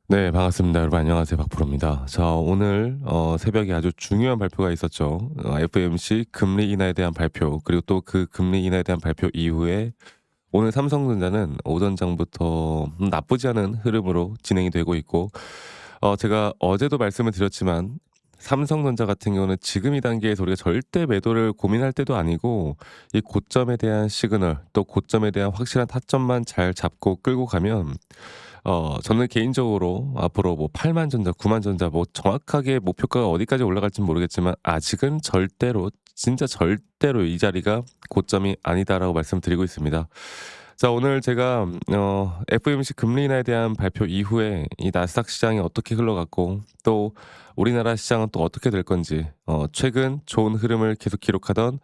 네, 반갑습니다. 여러분 안녕하세요. 박프로입니다. 자, 오늘 새벽에 아주 중요한 발표가 있었죠. FOMC 금리 인하에 대한 발표, 그리고 또 그 금리 인하에 대한 발표 이후에 오늘 삼성전자는 오전장부터 나쁘지 않은 흐름으로 진행이 되고 있고, 제가 어제도 말씀을 드렸지만 삼성전자 같은 경우는 지금 이 단계에서 우리가 절대 매도를 고민할 때도 아니고, 이 고점에 대한 시그널, 또 고점에 대한 확실한 타점만 잘 잡고 끌고 가면 저는 개인적으로 앞으로 뭐 8만 전자, 9만 전자 뭐 정확하게 목표가가 어디까지 올라갈지는 모르겠지만 아직은 절대로, 진짜 절대로 이 자리가 고점이 아니다라고 말씀드리고 있습니다. 자, 오늘 제가 FOMC 금리 인하에 대한 발표 이후에 이 나스닥 시장이 어떻게 흘러갔고, 또 우리나라 시장은 또 어떻게 될 건지, 최근 좋은 흐름을 계속 기록하던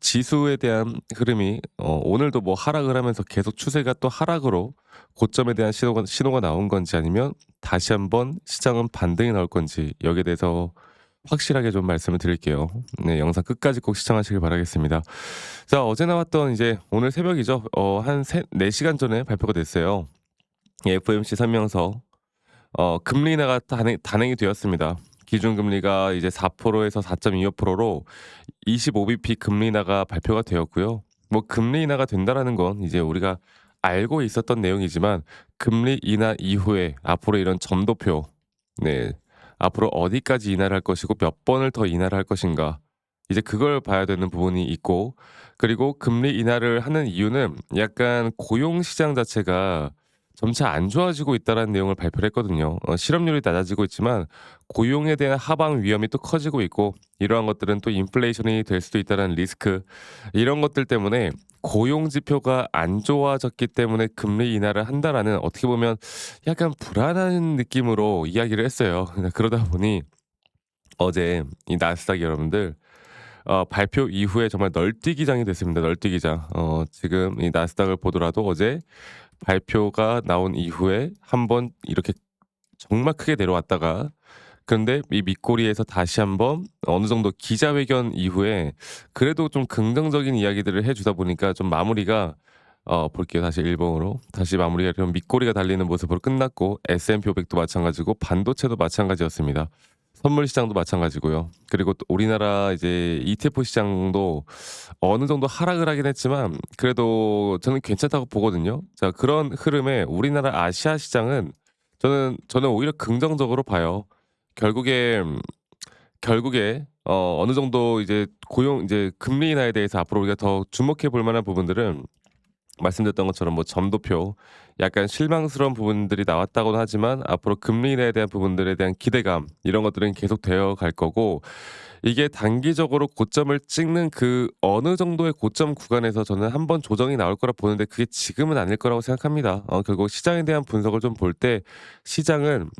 지수에 대한 흐름이 오늘도 뭐 하락을 하면서 계속 추세가 또 하락으로 고점에 대한 신호가 나온 건지, 아니면 다시 한번 시장은 반등이 나올 건지, 여기에 대해서 확실하게 좀 말씀을 드릴게요. 네, 영상 끝까지 꼭 시청하시길 바라겠습니다. 자, 어제 나왔던, 이제 오늘 새벽이죠. 한 4시간 전에 발표가 됐어요. 이 FOMC 설명서. 금리 인하가 단행이 되었습니다. 기준금리가 이제 4%에서 4.25%로 25bp 금리 인하가 발표가 되었고요. 뭐 금리 인하가 된다라는 건 이제 우리가 알고 있었던 내용이지만, 금리 인하 이후에 앞으로 이런 점도표, 네, 앞으로 어디까지 인하를 할 것이고 몇 번을 더 인하를 할 것인가, 이제 그걸 봐야 되는 부분이 있고, 그리고 금리 인하를 하는 이유는 약간 고용 시장 자체가 점차 안 좋아지고 있다라는 내용을 발표를 했거든요. 실업률이 낮아지고 있지만 고용에 대한 하방 위험이 또 커지고 있고, 이러한 것들은 또 인플레이션이 될 수도 있다는 리스크, 이런 것들 때문에 고용 지표가 안 좋아졌기 때문에 금리 인하를 한다라는, 어떻게 보면 약간 불안한 느낌으로 이야기를 했어요. 그러다 보니 어제 이 나스닥 여러분들, 발표 이후에 정말 널뛰기장이 됐습니다. 널뛰기장. 지금 이 나스닥을 보더라도 어제 발표가 나온 이후에 한번 이렇게 정말 크게 내려왔다가, 그런데 이 밑꼬리에서 다시 한번 어느 정도 기자회견 이후에 그래도 좀 긍정적인 이야기들을 해 주다 보니까 좀 마무리가, 볼게요. 다시 일봉으로. 다시 마무리가 좀 밑꼬리가 달리는 모습으로 끝났고, S&P 500도 마찬가지고 반도체도 마찬가지였습니다. 선물 시장도 마찬가지고요. 그리고 또 우리나라 이제 ETF 시장도 어느 정도 하락을 하긴 했지만 그래도 저는 괜찮다고 보거든요. 자, 그런 흐름에 우리나라 아시아 시장은 저는 오히려 긍정적으로 봐요. 결국에 어느 정도 이제 고용, 이제 금리 인하에 대해서 앞으로 우리가 더 주목해 볼 만한 부분들은, 말씀드렸던 것처럼 뭐 점도표, 약간 실망스러운 부분들이 나왔다고는 하지만 앞으로 금리 인하에 대한 부분들에 대한 기대감, 이런 것들은 계속 되어 갈 거고, 이게 단기적으로 고점을 찍는 그 어느 정도의 고점 구간에서 저는 한번 조정이 나올 거라 보는데, 그게 지금은 아닐 거라고 생각합니다. 결국 시장에 대한 분석을 좀 볼 때, 시장은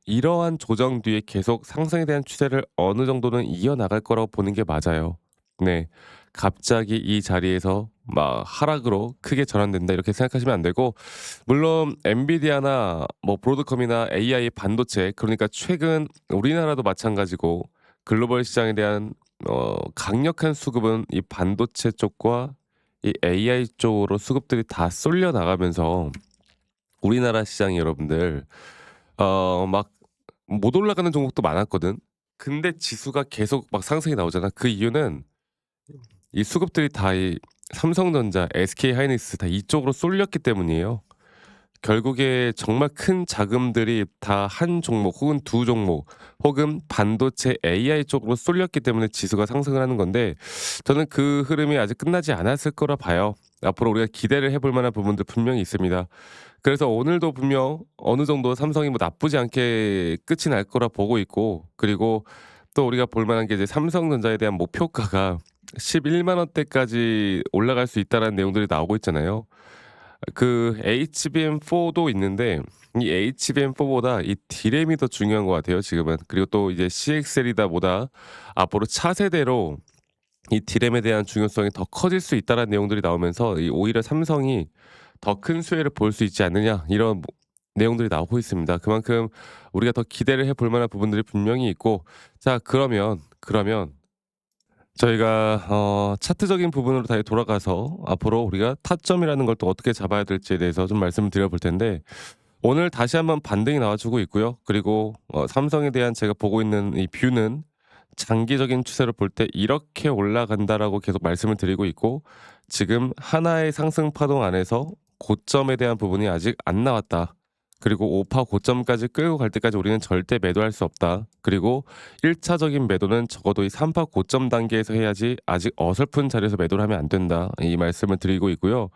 이러한 조정 뒤에 계속 상승에 대한 추세를 어느 정도는 이어나갈 거라고 보는 게 맞아요. 네. 갑자기 이 자리에서 막 하락으로 크게 전환된다 이렇게 생각하시면 안 되고, 물론 엔비디아나 뭐 브로드컴이나 AI 반도체, 그러니까 최근 우리나라도 마찬가지고 글로벌 시장에 대한 강력한 수급은 이 반도체 쪽과 이 AI 쪽으로 수급들이 다 쏠려 나가면서 우리나라 시장이 여러분들 막 못 올라가는 종목도 많았거든. 근데 지수가 계속 막 상승이 나오잖아. 그 이유는 이 수급들이 다 이 삼성전자, SK하이닉스 다 이쪽으로 쏠렸기 때문이에요. 결국에 정말 큰 자금들이 다 한 종목 혹은 두 종목 혹은 반도체 AI 쪽으로 쏠렸기 때문에 지수가 상승을 하는 건데, 저는 그 흐름이 아직 끝나지 않았을 거라 봐요. 앞으로 우리가 기대를 해볼 만한 부분들 분명히 있습니다. 그래서 오늘도 분명 어느 정도 삼성이 뭐 나쁘지 않게 끝이 날 거라 보고 있고, 그리고 또 우리가 볼 만한 게, 이제 삼성전자에 대한 목표가가 11만 원대까지 올라갈 수 있다라는 내용들이 나오고 있잖아요. 그 HBM4도 있는데, 이 HBM4보다 이 D램이 더 중요한 것 같아요, 지금은. 그리고 또 이제 CXL이다 보다 앞으로 차세대로 이 D램에 대한 중요성이 더 커질 수 있다라는 내용들이 나오면서, 이 오히려 삼성이 더 큰 수혜를 볼 수 있지 않느냐, 이런 내용들이 나오고 있습니다. 그만큼 우리가 더 기대를 해볼 만한 부분들이 분명히 있고, 자, 그러면 저희가 차트적인 부분으로 다시 돌아가서 앞으로 우리가 타점이라는 걸 또 어떻게 잡아야 될지에 대해서 좀 말씀을 드려 볼 텐데, 오늘 다시 한번 반등이 나와 주고 있고요. 그리고 삼성에 대한 제가 보고 있는 이 뷰는 장기적인 추세로 볼 때 "이렇게 올라간다."라고 계속 말씀을 드리고 있고, 지금 하나의 상승 파동 안에서 고점에 대한 부분이 아직 안 나왔다. 그리고 5파 고점까지 끌고 갈 때까지 우리는 절대 매도할 수 없다. 그리고 1 차적인 매도는 적어도 이 3파 고점 단계에서 해야지, 아직 어설픈 자리에서 매도를 하면 안 된다. 이 말씀을 드리고 있고요.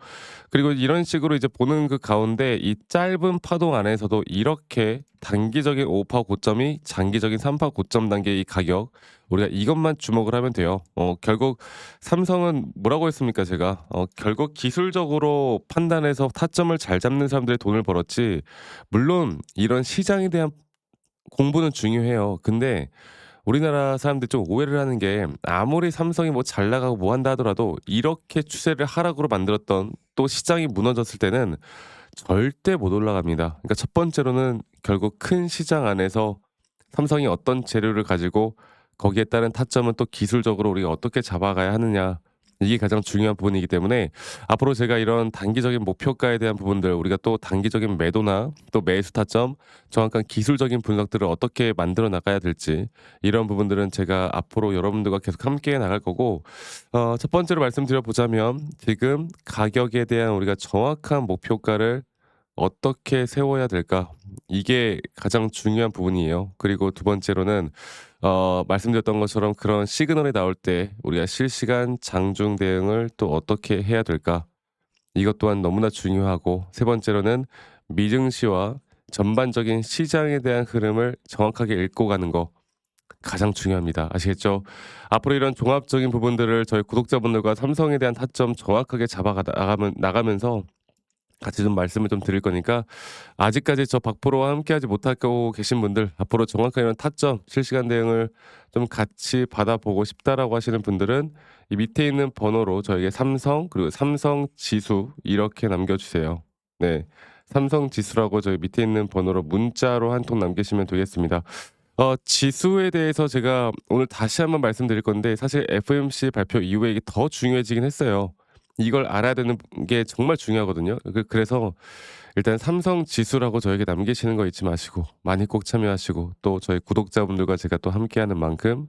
그리고 이런 식으로 이제 보는 그 가운데 이 짧은 파동 안에서도 이렇게 단기적인 5파 고점이 장기적인 3파 고점 단계의 이 가격, 우리가 이것만 주목을 하면 돼요. 결국 삼성은 뭐라고 했습니까 제가? 결국 기술적으로 판단해서 타점을 잘 잡는 사람들의 돈을 벌었지, 물론 이런 시장에 대한 공부는 중요해요. 근데 우리나라 사람들이 좀 오해를 하는 게, 아무리 삼성이 뭐 잘 나가고 뭐 한다 하더라도 이렇게 추세를 하락으로 만들었던, 또 시장이 무너졌을 때는 절대 못 올라갑니다. 그러니까 첫 번째로는 결국 큰 시장 안에서 삼성이 어떤 재료를 가지고, 거기에 따른 타점은 또 기술적으로 우리가 어떻게 잡아가야 하느냐, 이게 가장 중요한 부분이기 때문에 앞으로 제가 이런 단기적인 목표가에 대한 부분들, 우리가 또 단기적인 매도나 또 매수 타점, 정확한 기술적인 분석들을 어떻게 만들어 나가야 될지, 이런 부분들은 제가 앞으로 여러분들과 계속 함께 나갈 거고, 첫 번째로 말씀드려 보자면 지금 가격에 대한 우리가 정확한 목표가를 어떻게 세워야 될까? 이게 가장 중요한 부분이에요. 그리고 두 번째로는 말씀드렸던 것처럼 그런 시그널이 나올 때 우리가 실시간 장중 대응을 또 어떻게 해야 될까? 이것 또한 너무나 중요하고, 세 번째로는 미증시와 전반적인 시장에 대한 흐름을 정확하게 읽고 가는 거, 가장 중요합니다. 아시겠죠? 앞으로 이런 종합적인 부분들을 저희 구독자분들과 삼성에 대한 타점 정확하게 잡아 나가면서 같이 좀 말씀을 좀 드릴 거니까, 아직까지 저 박프로와 함께하지 못하고 계신 분들, 앞으로 정확한 이런 타점, 실시간 대응을 좀 같이 받아보고 싶다라고 하시는 분들은 이 밑에 있는 번호로 저에게 삼성, 그리고 삼성 지수 이렇게 남겨주세요. 네. 삼성 지수라고 저희 밑에 있는 번호로 문자로 한 통 남기시면 되겠습니다. 지수에 대해서 제가 오늘 다시 한번 말씀드릴 건데, 사실 FOMC 발표 이후에 이게 더 중요해지긴 했어요. 이걸 알아야 되는 게 정말 중요하거든요. 그래서 일단 삼성 지수라고 저에게 남기시는 거 잊지 마시고 많이 꼭 참여하시고, 또 저희 구독자분들과 제가 또 함께하는 만큼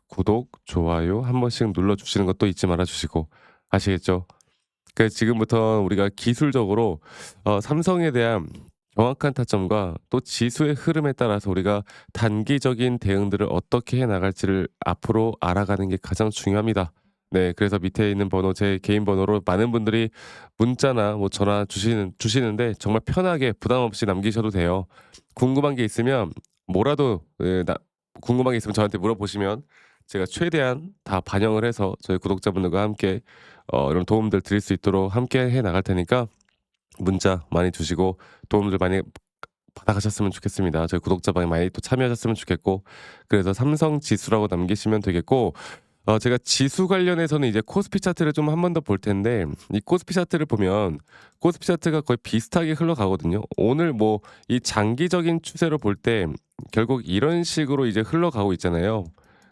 구독, 좋아요 한 번씩 눌러주시는 것도 잊지 말아 주시고, 아시겠죠? 지금부터 우리가 기술적으로 삼성에 대한 정확한 타점과 또 지수의 흐름에 따라서 우리가 단기적인 대응들을 어떻게 해 나갈지를 앞으로 알아가는 게 가장 중요합니다. 네. 그래서 밑에 있는 번호, 제 개인 번호로 많은 분들이 문자나 뭐 전화 주시는데 정말 편하게 부담 없이 남기셔도 돼요. 궁금한 게 있으면 뭐라도, 궁금한 게 있으면 저한테 물어보시면 제가 최대한 다 반영을 해서 저희 구독자분들과 함께 이런 도움들 드릴 수 있도록 함께 해 나갈 테니까, 문자 많이 주시고 도움들 많이 받아가셨으면 좋겠습니다. 저희 구독자방에 많이 또 참여하셨으면 좋겠고, 그래서 삼성 지수라고 남기시면 되겠고, 제가 지수 관련해서는 이제 코스피 차트를 좀 한 번 더 볼 텐데, 이 코스피 차트를 보면 코스피 차트가 거의 비슷하게 흘러가거든요. 오늘 뭐 이 장기적인 추세로 볼 때 결국 이런 식으로 이제 흘러가고 있잖아요.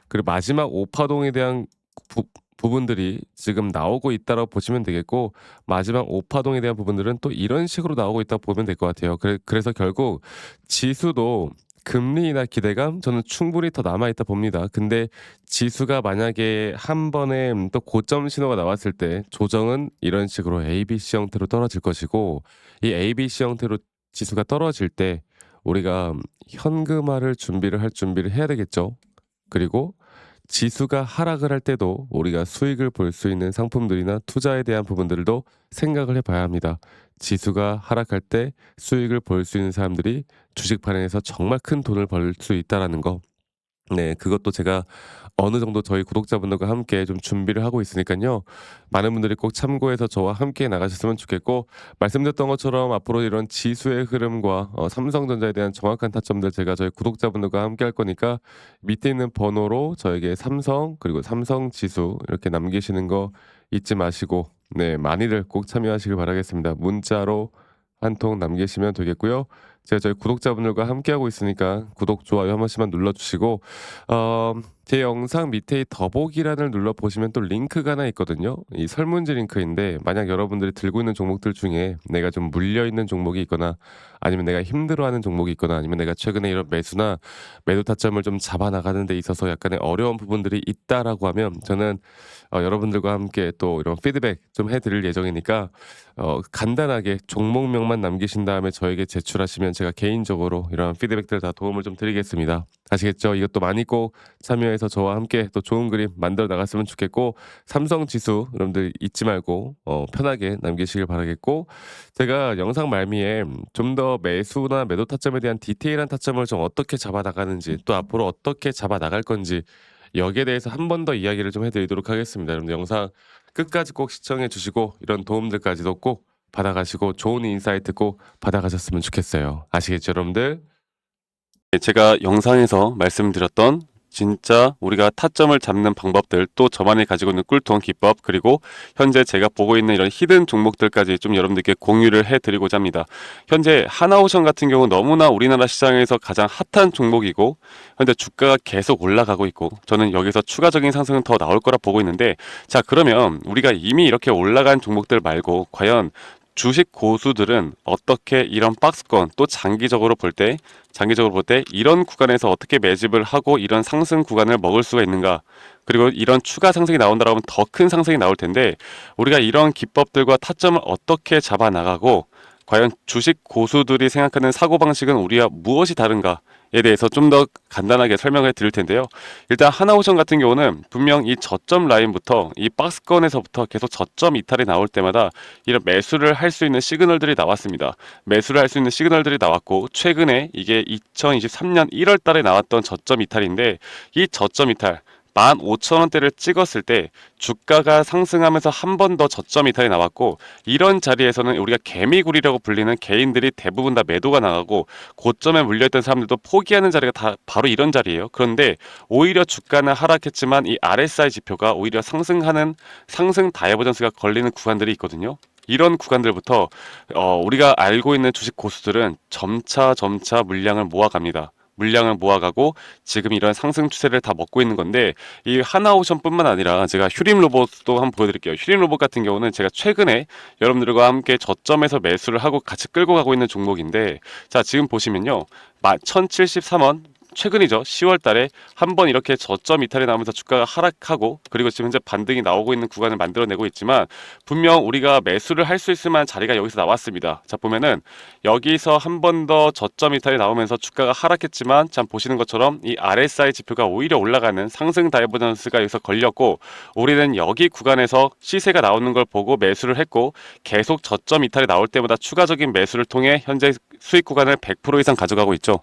그리고 마지막 5 파동에 대한 부 부분들이 지금 나오고 있다라고 보시면 되겠고, 마지막 5 파동에 대한 부분들은 또 이런 식으로 나오고 있다고 보면 될 것 같아요. 그래서 결국 지수도 금리 인하 기대감, 저는 충분히 더 남아 있다 봅니다. 근데 지수가 만약에 한 번에 또 고점 신호가 나왔을 때 조정은 이런 식으로 ABC 형태로 떨어질 것이고, 이 ABC 형태로 지수가 떨어질 때 우리가 현금화를 준비를 해야 되겠죠. 그리고 지수가 하락을 할 때도 우리가 수익을 볼 수 있는 상품들이나 투자에 대한 부분들도 생각을 해 봐야 합니다. 지수가 하락할 때 수익을 볼 수 있는 사람들이 주식판에서 정말 큰 돈을 벌 수 있다라는 거. 네. 그것도 제가 어느 정도 저희 구독자분들과 함께 좀 준비를 하고 있으니깐요. 많은 분들이 꼭 참고해서 저와 함께 나가셨으면 좋겠고, 말씀드렸던 것처럼 앞으로 이런 지수의 흐름과 삼성전자에 대한 정확한 타점들 제가 저희 구독자분들과 함께 할 거니까, 밑에 있는 번호로 저에게 삼성, 그리고 삼성 지수 이렇게 남기시는 거 잊지 마시고, 네, 많이들 꼭 참여하시길 바라겠습니다. 문자로 한 통 남기시면 되겠고요. 제가 저희 구독자분들과 함께하고 있으니까 구독, 좋아요 한 번씩만 눌러주시고, 어 제 영상 밑에 이 더보기란을 눌러보시면 또 링크가 하나 있거든요. 이 설문지 링크인데 만약 여러분들이 들고 있는 종목들 중에 내가 좀 물려 있는 종목이 있거나 아니면 내가 힘들어하는 종목이 있거나 아니면 내가 최근에 이런 매수나 매도 타점을 좀 잡아 나가는 데 있어서 약간의 어려운 부분들이 있다라고 하면 저는 여러분들과 함께 또 이런 피드백 좀 해 드릴 예정이니까 간단하게 종목명만 남기신 다음에 저에게 제출하시면 제가 개인적으로 이런 피드백들 다 도움을 좀 드리겠습니다. 아시겠죠? 이것도 많이 꼭 참여해서 저와 함께 또 좋은 그림 만들어 나갔으면 좋겠고 삼성 지수 여러분들 잊지 말고 편하게 남기시길 바라겠고 제가 영상 말미에 좀 더 매수나 매도 타점에 대한 디테일한 타점을 좀 어떻게 잡아 나가는지 또 앞으로 어떻게 잡아 나갈 건지 여기에 대해서 한 번 더 이야기를 좀 해 드리도록 하겠습니다. 여러분들 영상 끝까지 꼭 시청해 주시고 이런 도움들까지도 꼭 받아가시고 좋은 인사이트 꼭 받아가셨으면 좋겠어요. 아시겠죠, 여러분들? 제가 영상에서 말씀드렸던 진짜 우리가 타점을 잡는 방법들 또 저만이 가지고 있는 꿀통 기법 그리고 현재 제가 보고 있는 이런 히든 종목들까지 좀 여러분들께 공유를 해드리고자 합니다. 현재 하나오션 같은 경우 너무나 우리나라 시장에서 가장 핫한 종목이고 현재 주가가 계속 올라가고 있고 저는 여기서 추가적인 상승은 더 나올 거라 보고 있는데 자 그러면 우리가 이미 이렇게 올라간 종목들 말고 과연 주식 고수들은 어떻게 이런 박스권 또 장기적으로 볼 때 이런 구간에서 어떻게 매집을 하고 이런 상승 구간을 먹을 수가 있는가 그리고 이런 추가 상승이 나온다고 하면 더 큰 상승이 나올 텐데 우리가 이런 기법들과 타점을 어떻게 잡아 나가고 과연 주식 고수들이 생각하는 사고방식은 우리와 무엇이 다른가에 대해서 좀 더 간단하게 설명해 드릴 텐데요. 일단 하나오션 같은 경우는 분명 이 저점 라인부터 이 박스권에서부터 계속 저점 이탈이 나올 때마다 이런 매수를 할 수 있는 시그널들이 나왔습니다. 매수를 할 수 있는 시그널들이 나왔고 최근에 이게 2023년 1월 달에 나왔던 저점 이탈인데 이 저점 이탈 15,000원대를 찍었을 때 주가가 상승하면서 한 번 더 저점 이탈이 나왔고 이런 자리에서는 우리가 개미굴이라고 불리는 개인들이 대부분 다 매도가 나가고 고점에 물려있던 사람들도 포기하는 자리가 다 바로 이런 자리예요. 그런데 오히려 주가는 하락했지만 이 RSI 지표가 오히려 상승하는 상승 다이버전스가 걸리는 구간들이 있거든요. 이런 구간들부터 우리가 알고 있는 주식 고수들은 점차 물량을 모아갑니다. 물량을 모아가고 지금 이런 상승 추세를 다 먹고 있는 건데 이 하나오션뿐만 아니라 제가 휴림 로봇도 한번 보여드릴게요. 휴림 로봇 같은 경우는 제가 최근에 여러분들과 함께 저점에서 매수를 하고 같이 끌고 가고 있는 종목인데 자 지금 보시면요 1073원 최근이죠. 10월 달에 한번 이렇게 저점 이탈이 나오면서 주가가 하락하고 그리고 지금 현재 반등이 나오고 있는 구간을 만들어내고 있지만 분명 우리가 매수를 할 수 있을 만한 자리가 여기서 나왔습니다. 자 보면은 여기서 한 번 더 저점 이탈이 나오면서 주가가 하락했지만 참 보시는 것처럼 이 RSI 지표가 오히려 올라가는 상승 다이버전스가 여기서 걸렸고 우리는 여기 구간에서 시세가 나오는 걸 보고 매수를 했고 계속 저점 이탈이 나올 때마다 추가적인 매수를 통해 현재 수익 구간을 100% 이상 가져가고 있죠.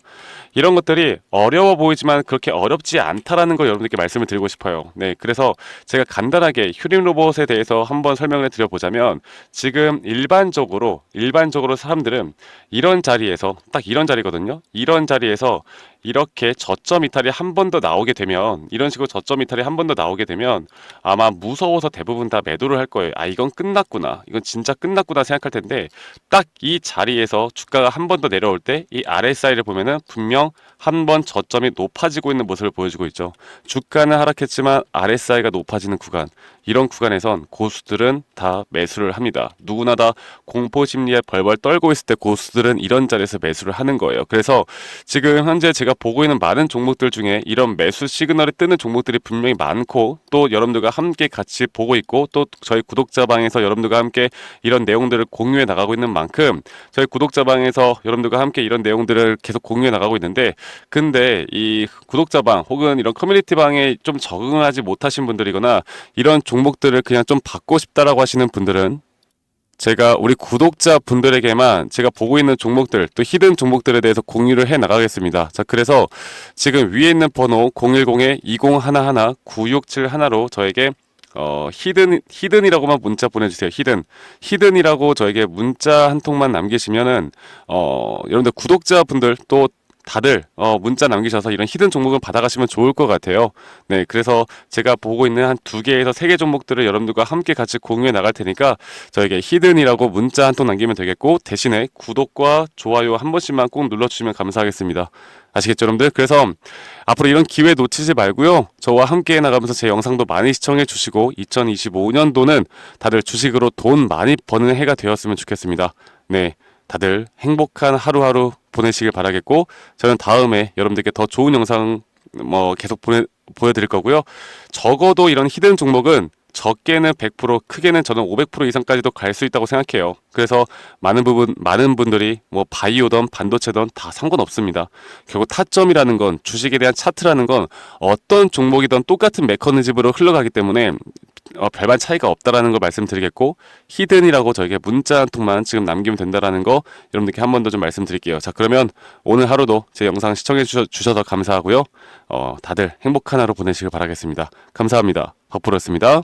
이런 것들이 어려워 보이지만 그렇게 어렵지 않다라는 걸 여러분들께 말씀을 드리고 싶어요. 네, 그래서 제가 간단하게 휴림 로봇에 대해서 한번 설명을 드려보자면 지금 일반적으로 사람들은 이런 자리에서 딱 이런 자리거든요. 이런 자리에서 이렇게 저점 이탈이 한 번 더 나오게 되면 이런 식으로 저점 이탈이 한 번 더 나오게 되면 아마 무서워서 대부분 다 매도를 할 거예요. 아 이건 끝났구나. 이건 진짜 끝났구나 생각할 텐데 딱 이 자리에서 주가가 한 번 더 내려올 때 이 RSI를 보면은 분명 한 번 저점이 높아지고 있는 모습을 보여주고 있죠. 주가는 하락했지만 RSI가 높아지는 구간 이런 구간에선 고수들은 다 매수를 합니다. 누구나 다 공포 심리에 벌벌 떨고 있을 때 고수들은 이런 자리에서 매수를 하는 거예요. 그래서 지금 현재 제가 보고 있는 많은 종목들 중에 이런 매수 시그널이 뜨는 종목들이 분명히 많고 또 여러분들과 함께 같이 보고 있고 또 저희 구독자방에서 여러분들과 함께 이런 내용들을 공유해 나가고 있는 만큼 저희 구독자방에서 여러분들과 함께 이런 내용들을 계속 공유해 나가고 있는데 근데 이 구독자방 혹은 이런 커뮤니티방에 좀 적응하지 못하신 분들이거나 이런 종목들을 그냥 좀 받고 싶다라고 하시는 분들은 제가 우리 구독자 분들에게만 제가 보고 있는 종목들 또 히든 종목들에 대해서 공유를 해 나가겠습니다. 자 그래서 지금 위에 있는 번호 010-2011-9671로 저에게 히든이라고만 문자 보내주세요. 히든이라고 저에게 문자 한 통만 남기시면은 여러분들 구독자분들 또 다들 문자 남기셔서 이런 히든 종목을 받아가시면 좋을 것 같아요. 네, 그래서 제가 보고 있는 한 2개에서 3개 종목들을 여러분들과 함께 같이 공유해 나갈 테니까 저에게 히든이라고 문자 한 통 남기면 되겠고, 대신에 구독과 좋아요 한 번씩만 꼭 눌러주시면 감사하겠습니다. 아시겠죠, 여러분들? 그래서 앞으로 이런 기회 놓치지 말고요. 저와 함께 나가면서 제 영상도 많이 시청해 주시고 2025년도는 다들 주식으로 돈 많이 버는 해가 되었으면 좋겠습니다. 네, 다들 행복한 하루하루 보내시길 바라겠고, 저는 다음에 여러분들께 더 좋은 영상 계속 보여드릴 거고요. 적어도 이런 히든 종목은 적게는 100%, 크게는 저는 500% 이상까지도 갈 수 있다고 생각해요. 그래서 많은 분들이 바이오든 반도체든 다 상관없습니다. 결국 타점이라는 건, 주식에 대한 차트라는 건 어떤 종목이든 똑같은 메커니즘으로 흘러가기 때문에 별반 차이가 없다라는 걸 말씀드리겠고, 히든이라고 저에게 문자 한 통만 지금 남기면 된다라는 거 여러분들께 한 번 더 좀 말씀드릴게요. 자, 그러면 오늘 하루도 제 영상 시청해 주셔서 감사하고요. 다들 행복한 하루 보내시길 바라겠습니다. 감사합니다. 박프로였습니다.